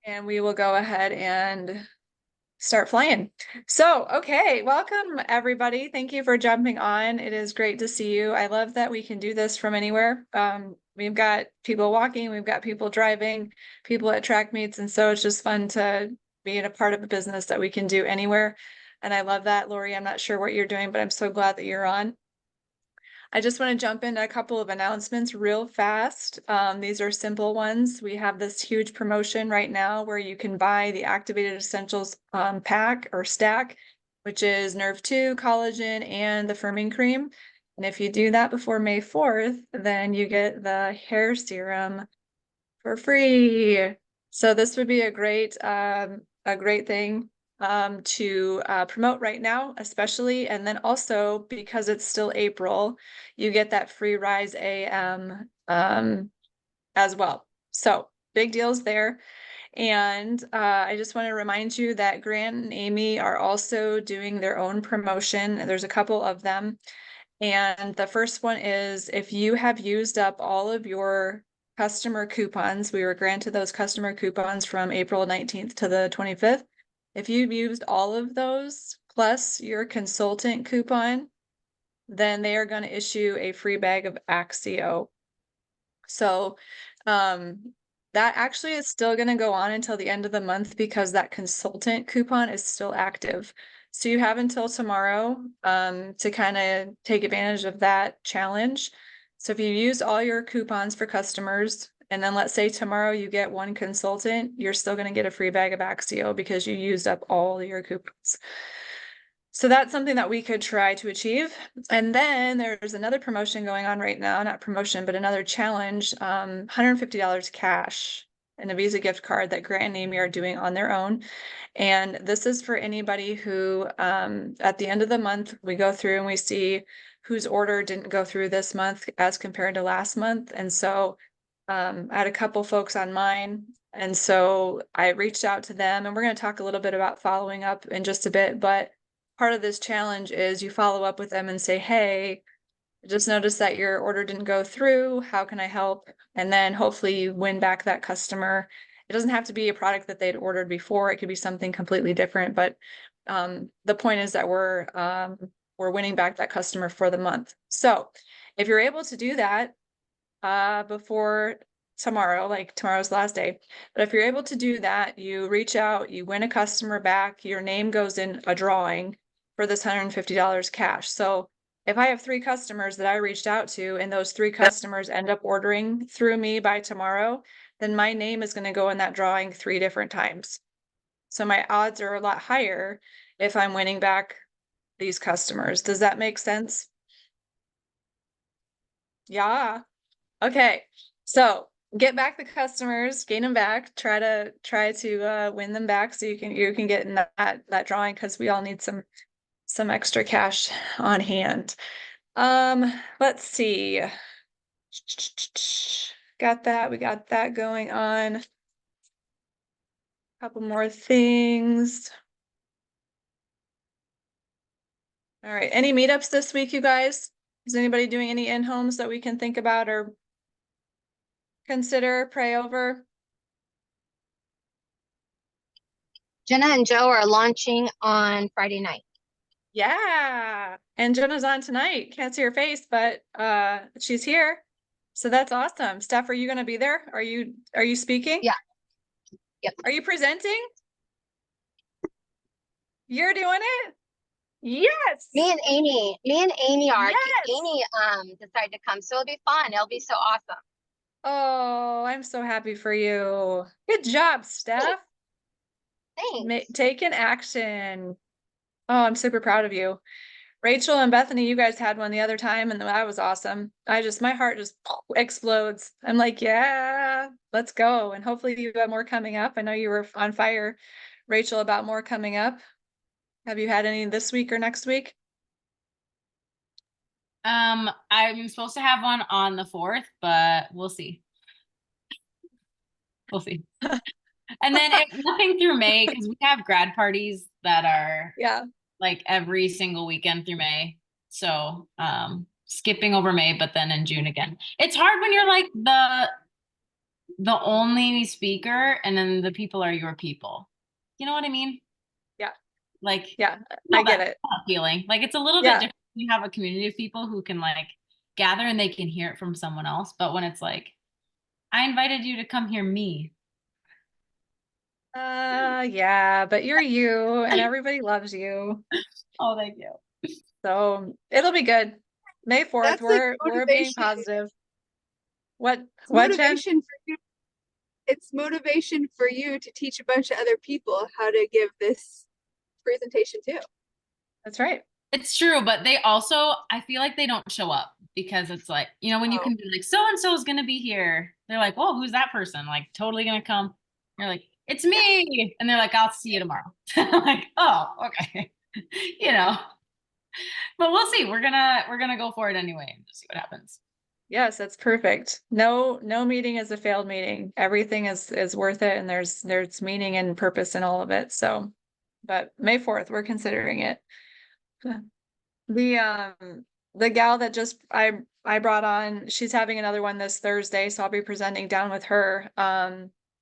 and we will go ahead and start flying. So, okay, welcome everybody. Thank you for jumping on. It is great to see you. I love that we can do this from anywhere. We've got people walking, we've got people driving, people at track meets, and so it's just fun to be in a part of a business that we can do anywhere. And I love that, Lori. I'm not sure what you're doing, but I'm so glad that you're on. I just want to jump into a couple of announcements real fast. These are simple ones. We have this huge promotion right now where you can buy the Activated Essentials pack or stack, which is Nerve 2, collagen, and the firming cream. And if you do that before May 4th, then you get the hair serum for free. So this would be a great thing to promote right now, especially. And then also because it's still April, you get that free Rise AM as well. So big deals there. And I just want to remind you that Grant and Amy are also doing their own promotion. There's a couple of them. And the first one is if you have used up all of your customer coupons, we were granted those customer coupons from April 19th to the 25th. If you've used all of those plus your consultant coupon, then they are going to issue a free bag of Axio. So that actually is still going to go on until the end of the month because that consultant coupon is still active. So you have until tomorrow to kind of take advantage of that challenge. So if you use all your coupons for customers, and then let's say tomorrow you get one consultant, you're still going to get a free bag of Axio because you used up all your coupons. So that's something that we could try to achieve. And then there's another promotion going on right now, not promotion, but another challenge, $150 cash and a Visa gift card that Grant and Amy are doing on their own. And this is for anybody who, at the end of the month, we go through and we see whose order didn't go through this month as compared to last month. And so I had a couple folks on mine. And so I reached out to them, and we're going to talk a little bit about following up in just a bit, but part of this challenge is you follow up with them and say, hey, I just noticed that your order didn't go through. How can I help? And then hopefully you win back that customer. It doesn't have to be a product that they'd ordered before. It could be something completely different. But the point is that we're winning back that customer for the month. So if you're able to do that before tomorrow, like tomorrow's last day. But if you're able to do that, you reach out, you win a customer back, your name goes in a drawing for this $150 cash. So if I have 3 customers that I reached out to and those 3 customers end up ordering through me by tomorrow, then my name is going to go in that drawing 3 different times. So my odds are a lot higher if I'm winning back these customers. Does that make sense? Yeah. Okay. So get back the customers, gain them back, try to win them back so you can get in that drawing because we all need some extra cash on hand. Let's see. Got that. We got that going on. Couple more things. All right. Any meetups this week, you guys? Is anybody doing any in-homes that we can think about or consider, pray over? Jenna and Joe are launching on Friday night. Yeah. And Jenna's on tonight. Can't see her face, but she's here. So that's awesome. Steph, are you going to be there? Are you speaking? Yeah. Yep. Are you presenting? You're doing it? Yes. Me and Amy are. Yes. Amy decided to come, so it'll be fun. It'll be so awesome. Oh, I'm so happy for you. Good job, Steph. Thanks. Taking action. Oh, I'm super proud of you. Rachel and Bethany, you guys had one the other time, and that was awesome. My heart just explodes. I'm like, yeah, let's go. And hopefully you have more coming up. I know you were on fire, Rachel, about more coming up. Have you had any this week or next week? I'm supposed to have one on the 4th, but we'll see. We'll see. And then nothing through May because we have grad parties that are like every single weekend through May. So skipping over May, but then in June again. It's hard when you're like the only speaker, and then the people are your people. You know what I mean? Yeah. Like, Yeah, I no, get that it. feeling. Like it's a little bit Yeah. different. You have a community of people who can like gather and they can hear it from someone else. But when it's like, I invited you to come hear me. Yeah, but you're you and everybody loves you. Oh, thank you. So it'll be good. May 4th, That's like we're being motivation. positive. What, It's Jen? motivation for you. It's motivation for you to teach a bunch of other people how to give this presentation too. That's right. It's true, but they also, I feel like they don't show up because it's like, you know, when you Oh. can be like, so and so is going to be here. They're like, oh, who's that person? Like, totally going to come. You're like, it's me. And they're like, I'll see you tomorrow. I'm like, oh, okay. You know, but we'll see. We're gonna go for it anyway and just see what happens. Yes, that's perfect. No meeting is a failed meeting. Everything is worth it, and there's meaning and purpose in all of it. So, but May 4th, we're considering it. The gal that just I brought on, she's having another one this Thursday, so I'll be presenting down with her.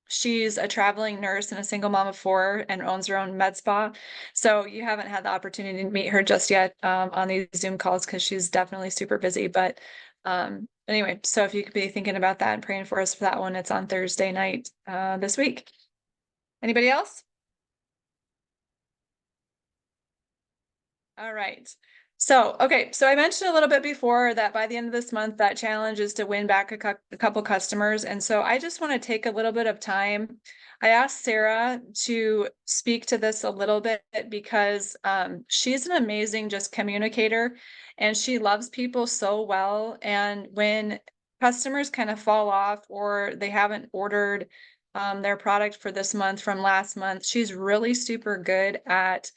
She's a traveling nurse and a single mom of 4 and owns her own med spa. So you haven't had the opportunity to meet her just yet on these Zoom calls because she's definitely super busy. But anyway, so if you could be thinking about that and praying for us for that one, it's on Thursday night this week. Anybody else? All right. So, okay. So I mentioned a little bit before that by the end of this month, that challenge is to win back a couple customers. And so I just want to take a little bit of time. I asked Sarah to speak to this a little bit because she's an amazing just communicator and she loves people so well. And when customers kind of fall off or they haven't ordered their product for this month from last month, she's really super good at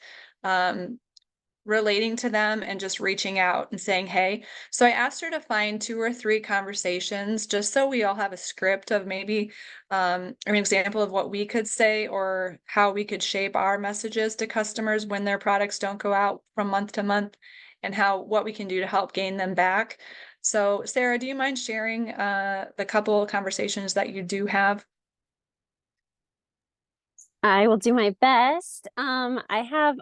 relating to them and just reaching out and saying, hey. So I asked her to find 2 or 3 conversations just so we all have a script of maybe an example of what we could say or how we could shape our messages to customers when their products don't go out from month to month and what we can do to help gain them back. So Sarah, do you mind sharing the couple of conversations that you do have? I will do my best. I have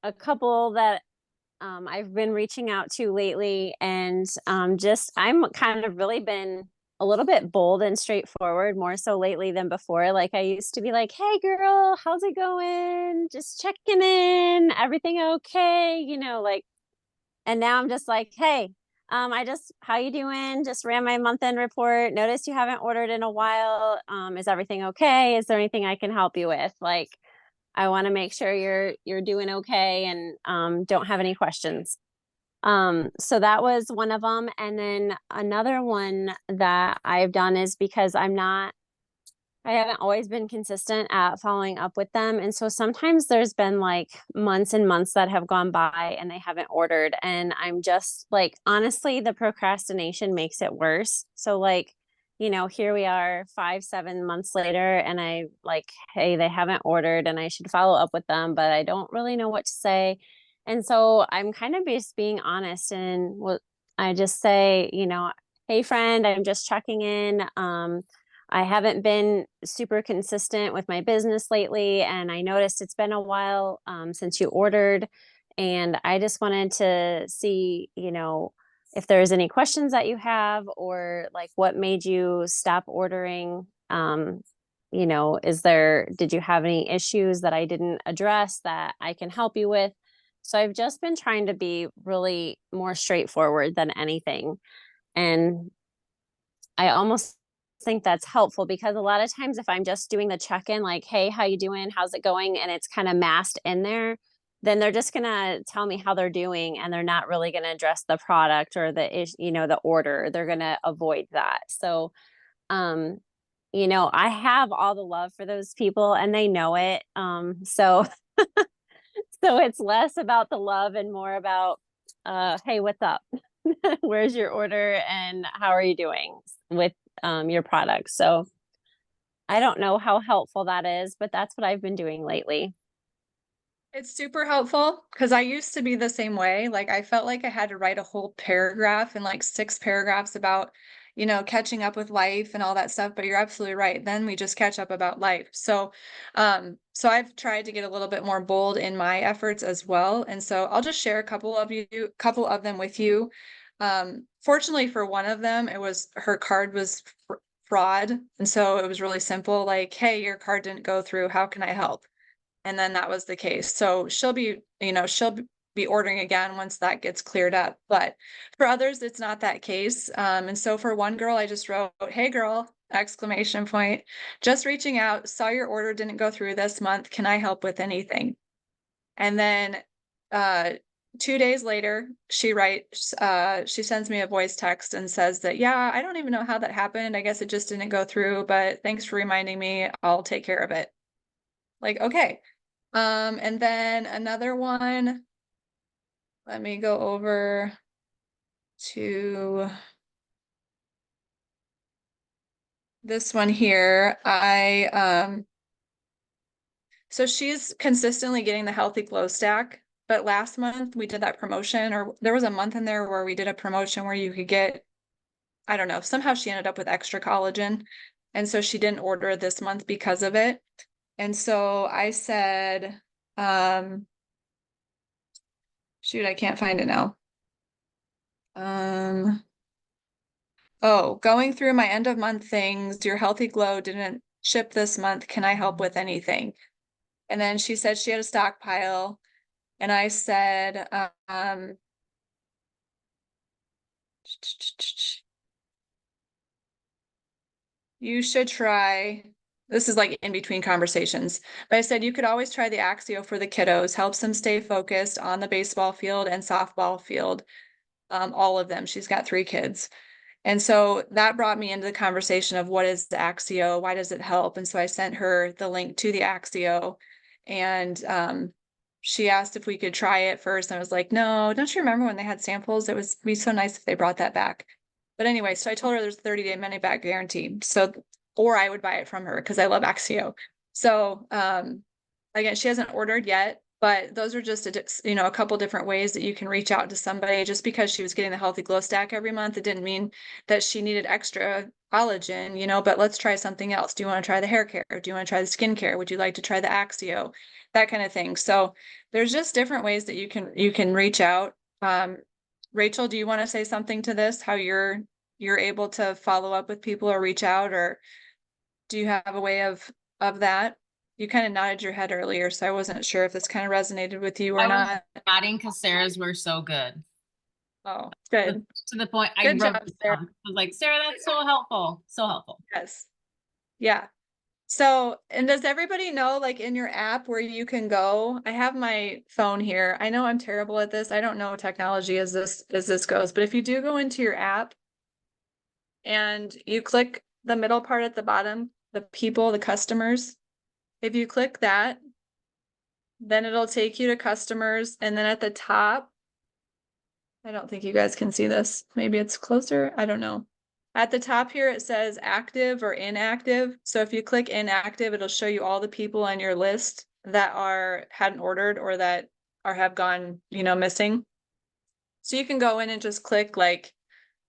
a couple that I've been reaching out to lately, and just I'm kind of really been a little bit bold and straightforward more so lately than before. Like I used to be like, "Hey girl, how's it going? Just checking in. Everything okay?" You know, like, and now I'm just like, "Hey, how you doing? Just ran my month end report. Noticed you haven't ordered in a while. Is everything okay? Is there anything I can help you with?" Like, I want to make sure you're doing okay and don't have any questions. So that was one of them. And then another one that I've done is because I haven't always been consistent at following up with them. And so sometimes there's been like months and months that have gone by and they haven't ordered. And I'm just like, honestly, the procrastination makes it worse. So, like, you know, here we are 5, 7 months later, and I like, hey, they haven't ordered and I should follow up with them, but I don't really know what to say. And so I'm kind of just being honest and what I just say, you know, hey friend, I'm just checking in. I haven't been super consistent with my business lately, and I noticed it's been a while since you ordered. And I just wanted to see, you know, if there's any questions that you have, or like what made you stop ordering. You know, did you have any issues that I didn't address that I can help you with? So I've just been trying to be really more straightforward than anything. And I almost think that's helpful because a lot of times if I'm just doing the check-in, like, hey, how you doing? How's it going? And it's kind of masked in there, then they're just gonna tell me how they're doing and they're not really gonna address the product or the order. They're gonna avoid that. So um, you know, I have all the love for those people and they know it. So so it's less about the love and more about hey, what's up? Where's your order and how are you doing with your products? So I don't know how helpful that is, but that's what I've been doing lately. It's super helpful because I used to be the same way. Like I felt like I had to write a whole paragraph and like 6 paragraphs about, catching up with life and all that stuff, but you're absolutely right. Then we just catch up about life. So I've tried to get a little bit more bold in my efforts as well. And so I'll just share a couple of them with you. Fortunately for one of them, her card was fraud. And so it was really simple, like, hey, your card didn't go through. How can I help? And then that was the case. So she'll be ordering again once that gets cleared up. But for others, it's not that case. And so for one girl, I just wrote, hey girl, exclamation point, just reaching out, saw your order didn't go through this month. Can I help with anything? And then 2 days later, she sends me a voice text and says that, yeah, I don't even know how that happened. I guess it just didn't go through, but thanks for reminding me. I'll take care of it. Like, okay. And then another one, let me go over to this one here. So she's consistently getting the Healthy Glow Stack, but last month we did that promotion, or there was a month in there where we did a promotion where you could get, I don't know, somehow she ended up with extra collagen. And so she didn't order this month because of it. And so I said, shoot, I can't find it now. Oh, going through my end of month things, your Healthy Glow didn't ship this month. Can I help with anything? And then she said she had a stockpile. And I said, you should try, this is like in between conversations, but I said, you could always try the Axio for the kiddos, helps them stay focused on the baseball field and softball field. All of them. She's got 3 kids. And so that brought me into the conversation of what is the Axio? Why does it help? And so I sent her the link to the Axio, and she asked if we could try it first. And I was like, no, don't you remember when they had samples? It would be so nice if they brought that back. But anyway, so I told her there's a 30-day money back guarantee. So, or I would buy it from her because I love Axio. So again, she hasn't ordered yet, but those are just a couple different ways that you can reach out to somebody. Just because she was getting the Healthy Glow Stack every month, it didn't mean that she needed extra collagen, but let's try something else. Do you want to try the hair care? Do you want to try the skincare? Would you like to try the Axio? That kind of thing. So there's just different ways that you can reach out. Rachel, do you want to say something to this? How you're able to follow up with people or reach out, or do you have a way of that? You kind of nodded your head earlier, so I wasn't sure if this kind of resonated with you or not. Nodding because Sarah's were so good. Oh, good. To the point, I Good wrote job, it Sarah. down. I was like, Sarah, that's so helpful. So helpful. Yes. Yeah. So, and does everybody know, like in your app where you can go? I have my phone here. I know I'm terrible at this. I don't know technology as this goes, but if you do go into your app and you click the middle part at the bottom, the people, the customers, if you click that, then it'll take you to customers. And then at the top, I don't think you guys can see this. Maybe it's closer. I don't know. At the top here, it says active or inactive. So if you click inactive, it'll show you all the people on your list that hadn't ordered or that have gone, missing. So you can go in and just click like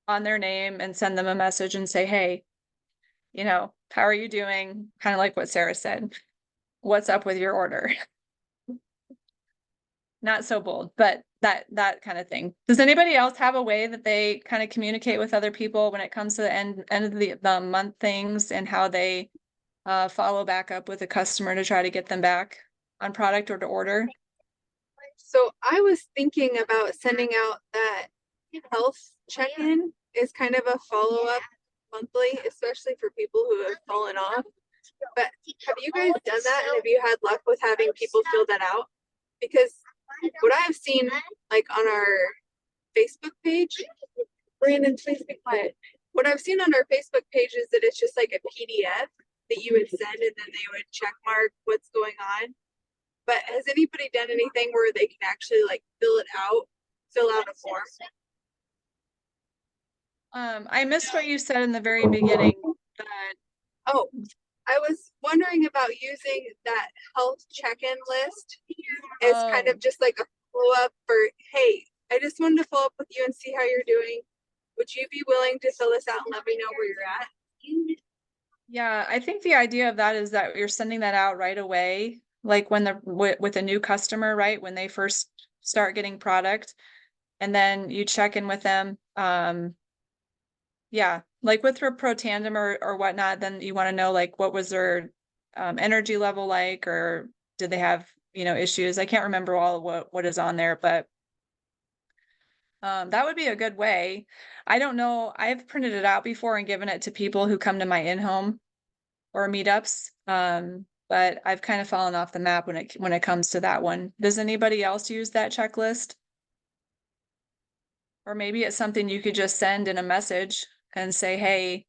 on their name and send them a message and say, hey, how are you doing? Kind of like what Sarah said. What's up with your order? Not so bold, but that kind of thing. Does anybody else have a way that they kind of communicate with other people when it comes to the end of the month things and how they follow back up with a customer to try to get them back on product or to order? So I was thinking about sending out that health check-in is kind of a follow-up monthly, especially for people who have fallen off. But have you guys done that? And have you had luck with having people fill that out? Because what I have seen, like on our Facebook page, Brandon, please be quiet. What I've seen on our Facebook page is that it's just like a PDF that you would send and then they would check mark what's going on. But has anybody done anything where they can actually like fill out a form? I missed what you said in the very beginning. Oh, I was wondering about using that health check-in list as kind of just like a follow-up for, hey, I just wanted to follow up with you and see how you're doing. would you be willing to fill this out and let me know where you're at? Yeah, I think the idea of that is that you're sending that out right away, like when with a new customer, right? When they first start getting product, and then you check in with them. Yeah, like with your Pro Tandem or whatnot, then you want to know like what was their energy level like, or did they have, issues? I can't remember all of what is on there, but that would be a good way. I don't know. I've printed it out before and given it to people who come to my in-home or meetups. But I've kind of fallen off the map when it comes to that one. Does anybody else use that checklist? Or maybe it's something you could just send in a message and say, hey,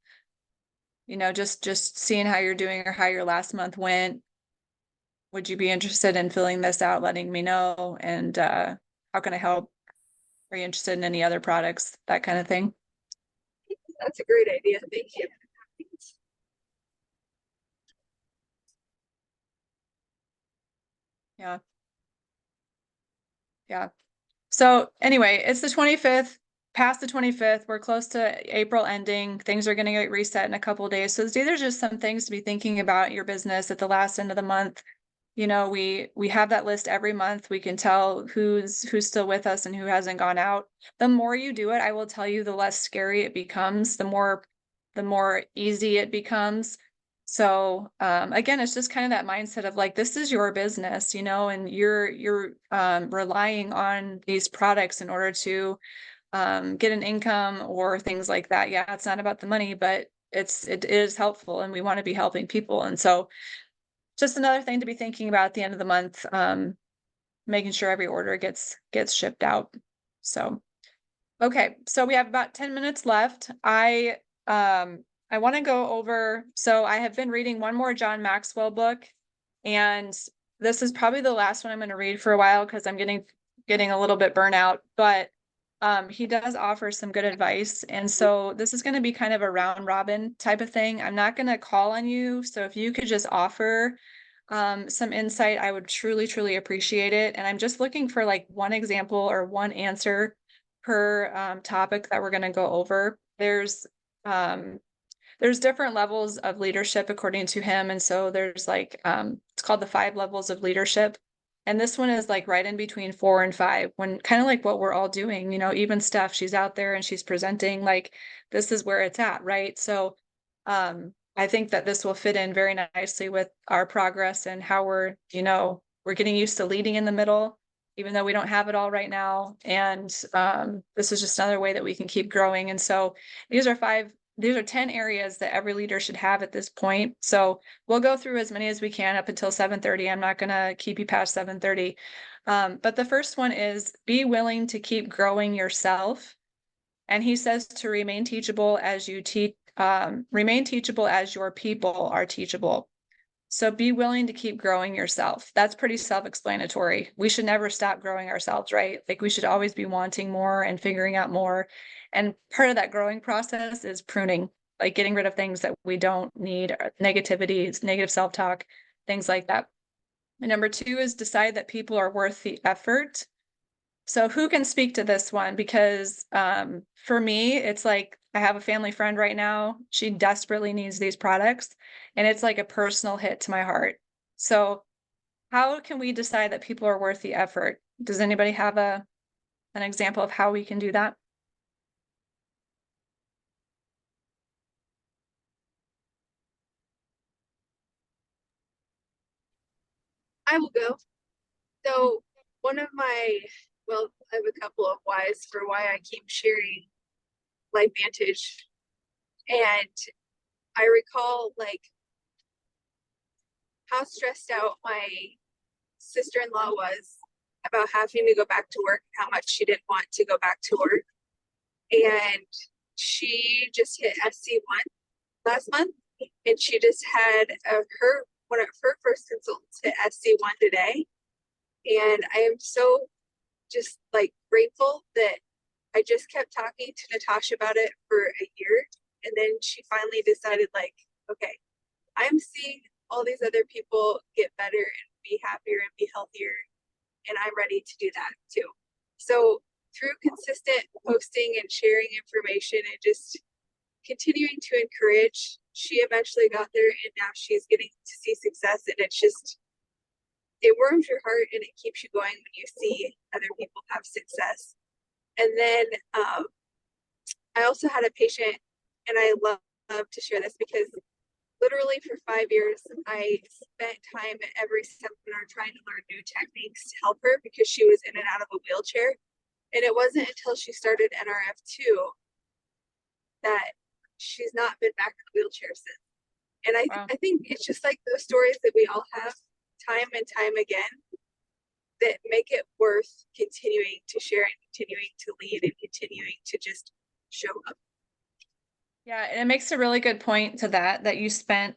just seeing how you're doing or how your last month went. Would you be interested in filling this out, letting me know? And how can I help? Are you interested in any other products? That kind of thing. That's a great idea. Thank you. Yeah. Yeah. So anyway, it's the 25th, past the 25th. We're close to April ending. Things are going to get reset in a couple of days. So these are just some things to be thinking about in your business at the last end of the month. We have that list every month. We can tell who's still with us and who hasn't gone out. The more you do it, I will tell you, the less scary it becomes, the more easy it becomes. So again, it's just kind of that mindset of like, this is your business, and you're relying on these products in order to get an income or things like that. Yeah, it's not about the money, but it is helpful, and we want to be helping people. And so just another thing to be thinking about at the end of the month, making sure every order gets shipped out. So, okay, so we have about 10 minutes left. I want to go over, so I have been reading one more John Maxwell book, and this is probably the last one I'm going to read for a while because I'm getting a little bit burnout, but he does offer some good advice. And so this is going to be kind of a round robin type of thing. I'm not going to call on you. So if you could just offer some insight, I would truly, truly appreciate it. And I'm just looking for like one example or one answer per topic that we're going to go over. There's different levels of leadership according to him. And so there's like, it's called the 5 levels of leadership. And this one is like right in between 4 and 5, when kind of like what we're all doing, even Steph, she's out there and she's presenting, like, this is where it's at, right? So I think that this will fit in very nicely with our progress and how we're getting used to leading in the middle, even though we don't have it all right now. And this is just another way that we can keep growing. And so these are 10 areas that every leader should have at this point. So we'll go through as many as we can up until 7:30. I'm not going to keep you past 7:30. But the first one is be willing to keep growing yourself. And he says to remain teachable as you remain teachable as your people are teachable. So be willing to keep growing yourself. That's pretty self-explanatory. We should never stop growing ourselves, right? Like, we should always be wanting more and figuring out more. And part of that growing process is pruning, like getting rid of things that we don't need, negativity, negative self-talk, things like that. And number 2 is decide that people are worth the effort. So who can speak to this one? Because for me, it's like I have a family friend right now. She desperately needs these products, and it's like a personal hit to my heart. So how can we decide that people are worth the effort? Does anybody have an example of how we can do that? I will go. So one of my, well, I have a couple of whys for why I keep sharing Life Vantage. And I recall like how stressed out my sister-in-law was about having to go back to work, how much she didn't want to go back to work. And she just hit SC1 last month, and she just had one of her first consultants hit SC1 today. And I am so just like grateful that I just kept talking to Natasha about it for a year. And then she finally decided, like, okay, I'm seeing all these other people get better and be happier and be healthier, and I'm ready to do that too. So through consistent posting and sharing information and just continuing to encourage, she eventually got there, and now she's getting to see success, and it's just, it warms your heart and it keeps you going when you see other people have success. And then I also had a patient, and I love to share this because literally for 5 years, I spent time at every seminar trying to learn new techniques to help her because she was in and out of a wheelchair. And it wasn't until she started NRF2 that she's not been back in a wheelchair since. And Wow. I think it's just like those stories that we all have time and time again that make it worth continuing to share and continuing to lead and continuing to just show up. Yeah, and it makes a really good point to that you spent,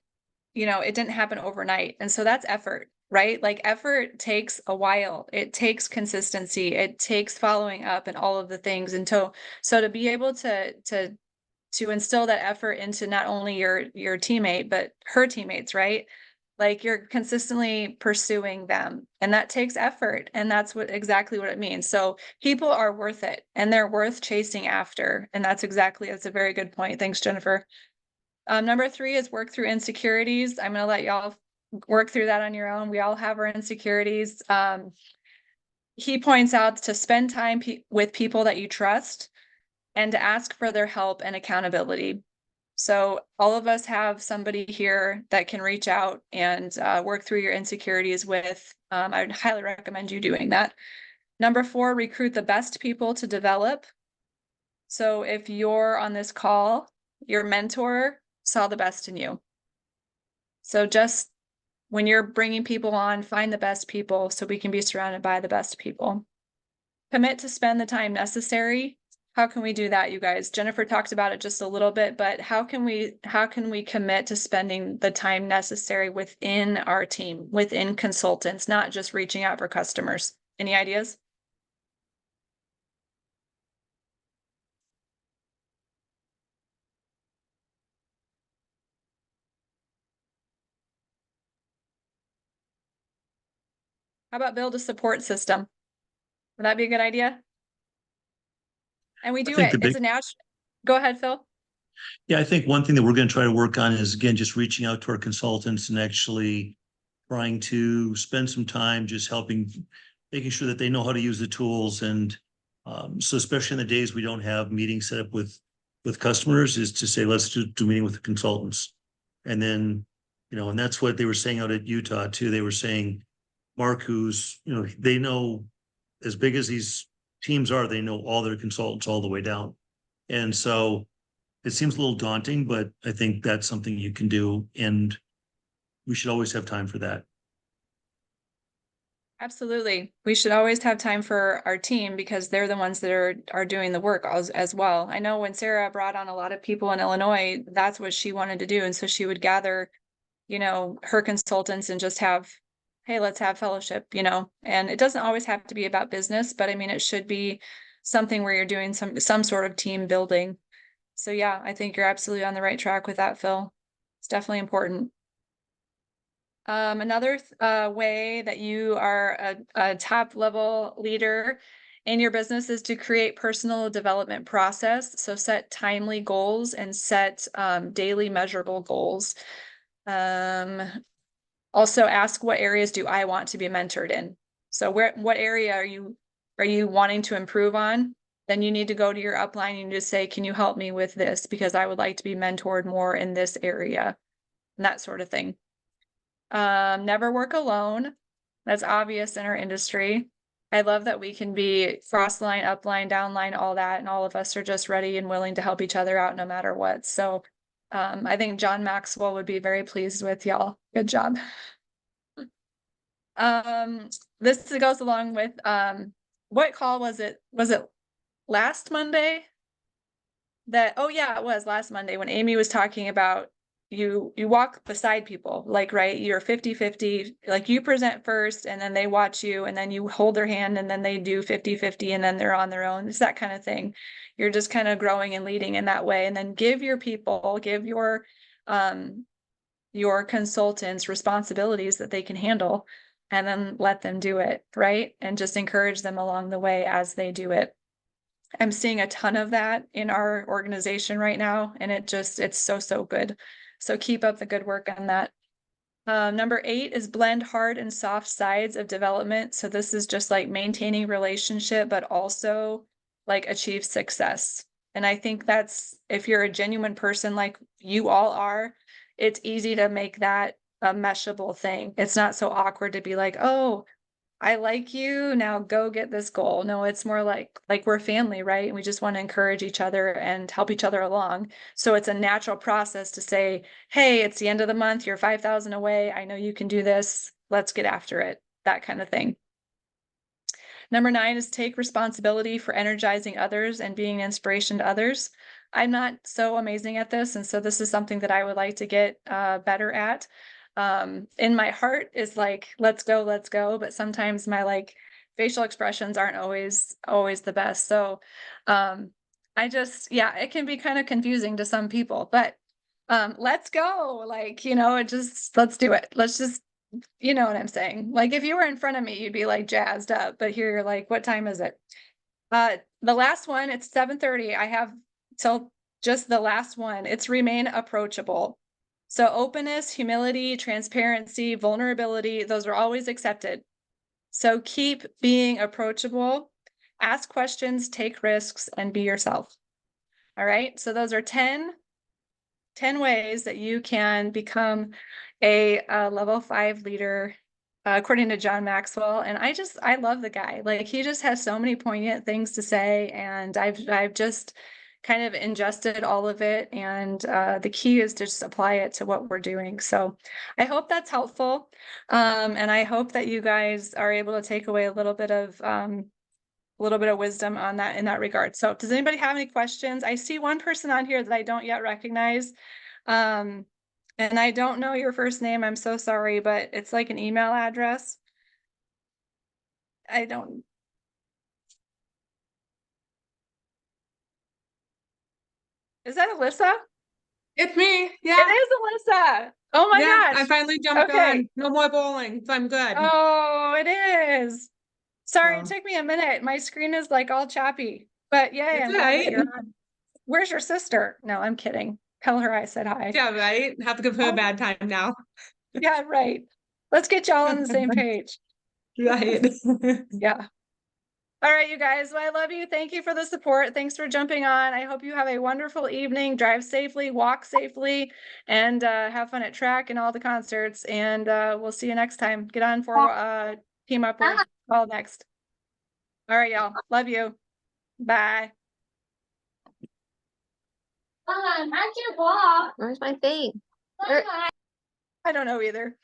it didn't happen overnight. And so that's effort, right? Like effort takes a while. It takes consistency. It takes following up and all of the things. And so to be able to instill that effort into not only your teammate, but her teammates, right? Like you're consistently pursuing them, and that takes effort. And that's exactly what it means. So people are worth it, and they're worth chasing after. And that's a very good point. Thanks, Jennifer. Number 3 is work through insecurities. I'm going to let y'all work through that on your own. We all have our insecurities. He points out to spend time with people that you trust and to ask for their help and accountability. So all of us have somebody here that can reach out and work through your insecurities with. I would highly recommend you doing that. Number 4, recruit the best people to develop. So if you're on this call, your mentor saw the best in you. So just when you're bringing people on, find the best people so we can be surrounded by the best people. Commit to spend the time necessary. How can we do that, you guys? Jennifer talked about it just a little bit, but how can we commit to spending the time necessary within our team, within consultants, not just reaching out for customers? Any ideas? How about build a support system? Would that be a good idea? And we do it. It's a natural. Go ahead, Phil. Yeah, I think one thing that we're going to try to work on is, again, just reaching out to our consultants and actually trying to spend some time just helping, making sure that they know how to use the tools. And so especially in the days we don't have meetings set up with customers, is to say, let's do meeting with the consultants. And then, and that's what they were saying out at Utah too. They were saying, Mark, who's, they know, as big as these teams are, they know all their consultants all the way down. And so it seems a little daunting, but I think that's something you can do, and we should always have time for that. Absolutely. We should always have time for our team because they're the ones that are doing the work as well. I know when Sarah brought on a lot of people in Illinois, that's what she wanted to do. And so she would gather, her consultants and just have, hey, let's have fellowship, and it doesn't always have to be about business, but I mean, it should be something where you're doing some sort of team building. So yeah, I think you're absolutely on the right track with that, Phil. It's definitely important. Another way that you are a top level leader in your business is to create personal development process. So set timely goals and set daily measurable goals. Also ask, what areas do I want to be mentored in? So what area are you wanting to improve on? Then you need to go to your upline and just say, can you help me with this? Because I would like to be mentored more in this area, and that sort of thing. Never work alone. That's obvious in our industry. I love that we can be cross-line, upline, downline, all that, and all of us are just ready and willing to help each other out no matter what. So I think John Maxwell would be very pleased with y'all. Good job. This goes along with what call was it? Was it last Monday? Oh yeah, it was last Monday when Amy was talking about you walk beside people, like, right, you're 50-50, like you present first and then they watch you and then you hold their hand and then they do 50-50 and then they're on their own. It's that kind of thing. You're just kind of growing and leading in that way. And then give your consultants responsibilities that they can handle and then let them do it, right? And just encourage them along the way as they do it. I'm seeing a ton of that in our organization right now, and it's so good. So keep up the good work on that. Number 8 is blend hard and soft sides of development. So this is just like maintaining relationship, but also like achieve success. And I think that's, if you're a genuine person like you all are, it's easy to make that a meshable thing. It's not so awkward to be like, oh, I like you, now go get this goal. No, it's more like we're family, right? And we just want to encourage each other and help each other along. So it's a natural process to say, hey, it's the end of the month, you're 5,000 away. I know you can do this. Let's get after it. That kind of thing. Number 9 is take responsibility for energizing others and being an inspiration to others. I'm not so amazing at this, and so this is something that I would like to get better at. In my heart is like, let's go, but sometimes my like facial expressions aren't always the best. So I just, yeah, it can be kind of confusing to some people, but let's go. Like, it just, let's do it. Let's just, you know what I'm saying? Like if you were in front of me, you'd be like jazzed up, but here you're like, what time is it? The last one, it's 7:30. I have till just the last one. It's remain approachable. So openness, humility, transparency, vulnerability, those are always accepted. So keep being approachable, ask questions, take risks, and be yourself. All right. So those are 10 ways that you can become a level 5 leader, according to John Maxwell. And I love the guy. Like he just has so many poignant things to say, and I've just kind of ingested all of it. And the key is to just apply it to what we're doing. So I hope that's helpful. And I hope that you guys are able to take away a little bit of wisdom on that in that regard. So does anybody have any questions? I see one person on here that I don't yet recognize. And I don't know your first name. I'm so sorry, but it's like an email address. I don't. Is that Alyssa? It's me. It Yeah. is Alyssa. Oh my Yeah. gosh. I finally jumped Okay. on. No more bowling. So I'm good. Oh, it is. Sorry, it So, took me a minute. My screen is like all choppy. But yay, it's I'm all glad that right. you're on. Where's your sister? No, I'm kidding. Tell her I said hi. Yeah, right. Have to give her a Oh, bad time now. yeah, right. Let's get y'all on the same page. Right. Yeah. All right, you guys. Well, I love you. Thank you for the support. Thanks for jumping on. I hope you have a wonderful evening. Drive safely, walk safely, and have fun at track and all the concerts. And we'll see you next time. Get on for Team Up with all next. All right, y'all. Love you. Bye. Where's my thing? I don't know either.